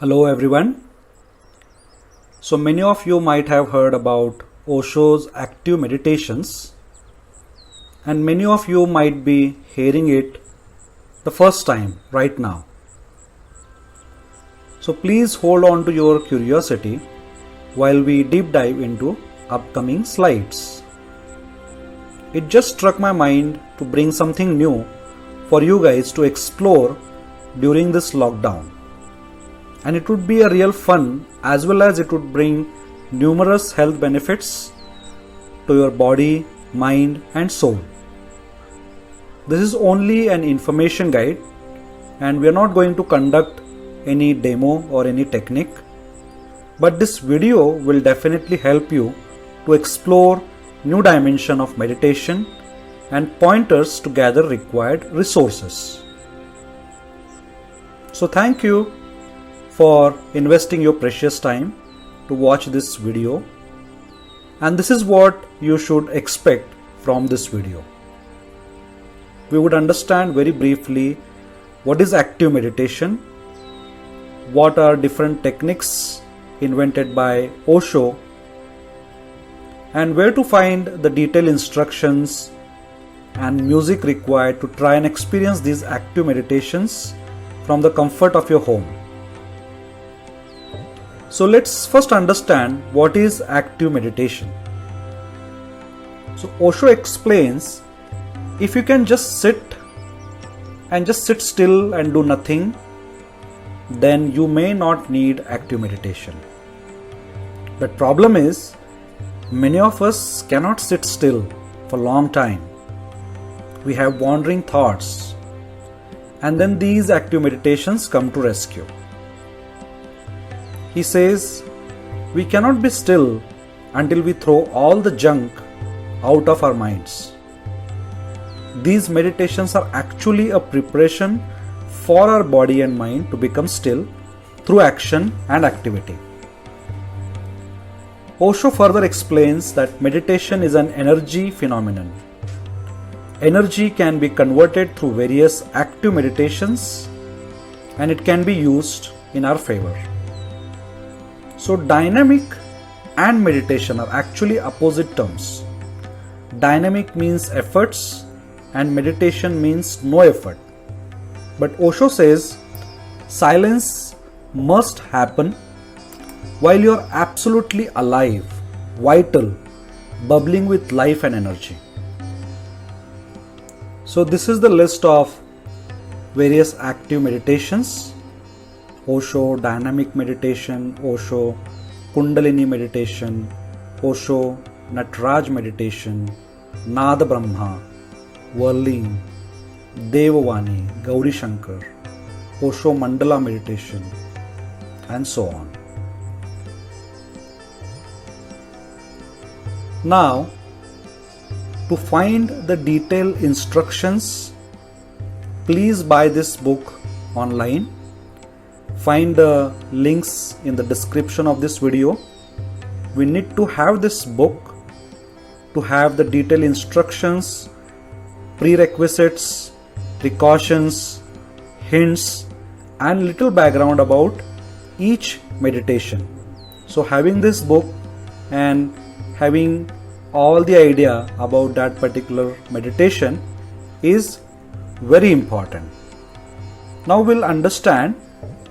Hello everyone. So many of you might have heard about Osho's active meditations, and many of you might be hearing it the first time right now. So please hold on to your curiosity while we deep dive into upcoming slides. It just struck my mind to bring something new for you guys to explore during this lockdown. And it would be a real fun as well as it would bring numerous health benefits to your body, mind and soul. This is only an information guide and we are not going to conduct any demo or any technique, but this video will definitely help you to explore new dimension of meditation and pointers to gather required resources. So thank you for investing your precious time to watch this video, and this is what you should expect from this video. We would understand very briefly what is active meditation, what are different techniques invented by Osho, and where to find the detailed instructions and music required to try and experience these active meditations from the comfort of your home. So let's first understand what is active meditation. So Osho explains, if you can just sit still and do nothing, then you may not need active meditation. But problem is, many of us cannot sit still for a long time. We have wandering thoughts, and then these active meditations come to rescue. He says, we cannot be still until we throw all the junk out of our minds. These meditations are actually a preparation for our body and mind to become still through action and activity. Osho further explains that meditation is an energy phenomenon. Energy can be converted through various active meditations and it can be used in our favor. So dynamic and meditation are actually opposite terms. Dynamic means efforts and meditation means no effort. But Osho says silence must happen while you are absolutely alive, vital, bubbling with life and energy. So this is the list of various active meditations. Osho dynamic meditation, Osho Kundalini meditation, Osho Nataraj meditation, Nada Brahma, Whirling, Devavani, Gauri Shankar, Osho Mandala meditation, and so on. Now, to find the detailed instructions, please buy this book online. Find the links in the description of this video. We need to have this book to have the detailed instructions, prerequisites, precautions, hints, and little background about each meditation. So having this book and having all the idea about that particular meditation is very important. Now we'll understand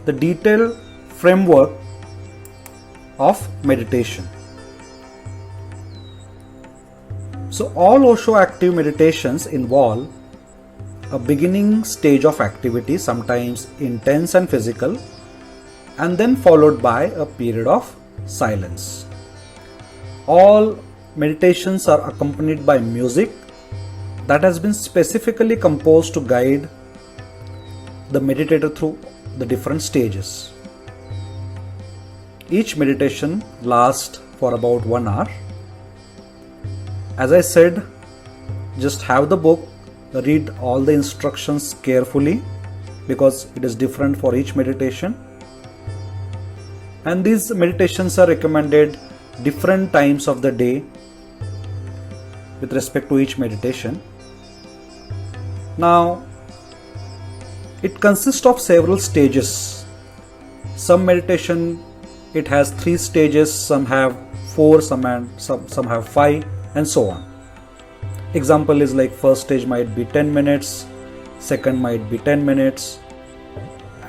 the detailed framework of meditation. So all Osho active meditations involve a beginning stage of activity, sometimes intense and physical, and then followed by a period of silence. All meditations are accompanied by music that has been specifically composed to guide the meditator through the different stages. Each meditation lasts for about 1 hour. As I said, just have the book, read all the instructions carefully because it is different for each meditation. And these meditations are recommended different times of the day with respect to each meditation. Now, it consists of several stages Some meditation, it has 3 stages, some have 4, some have 5, and so on. Example is like first stage might be 10 minutes, second might be 10 minutes,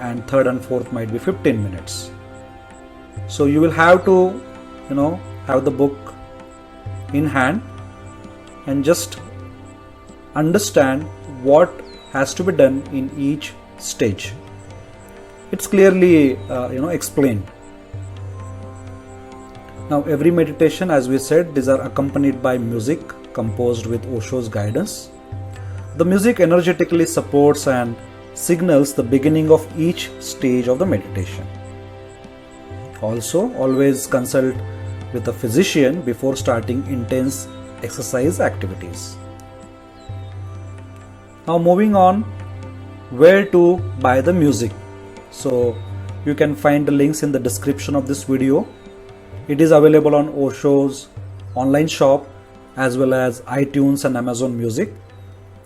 and third and fourth might be 15 minutes. So you will have to, have the book in hand and just understand what has to be done in each stage. It's clearly explained. Now every meditation, as we said, these are accompanied by music composed with Osho's guidance. The music energetically supports and signals the beginning of each stage of the meditation. Also, always consult with a physician before starting intense exercise activities. Now moving on, where to buy the music. So you can find the links in the description of this video. It is available on Osho's online shop as well as iTunes and Amazon Music.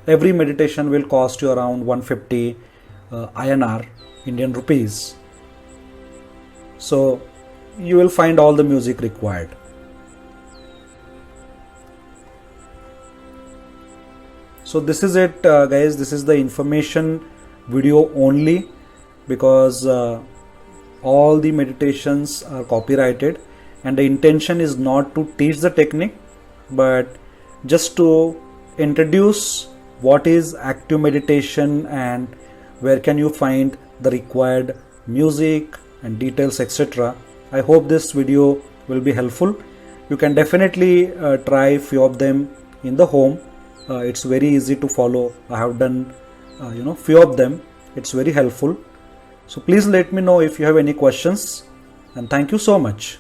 Every meditation will cost you around 150 INR, Indian rupees. So you will find all the music required. So this is it, guys. This is the information video only, because all the meditations are copyrighted, and the intention is not to teach the technique, but just to introduce what is active meditation and where can you find the required music and details, etc. I hope this video will be helpful. You can definitely try few of them in the home. It's very easy to follow. I have done few of them. It's very helpful. So please let me know if you have any questions, and thank you so much.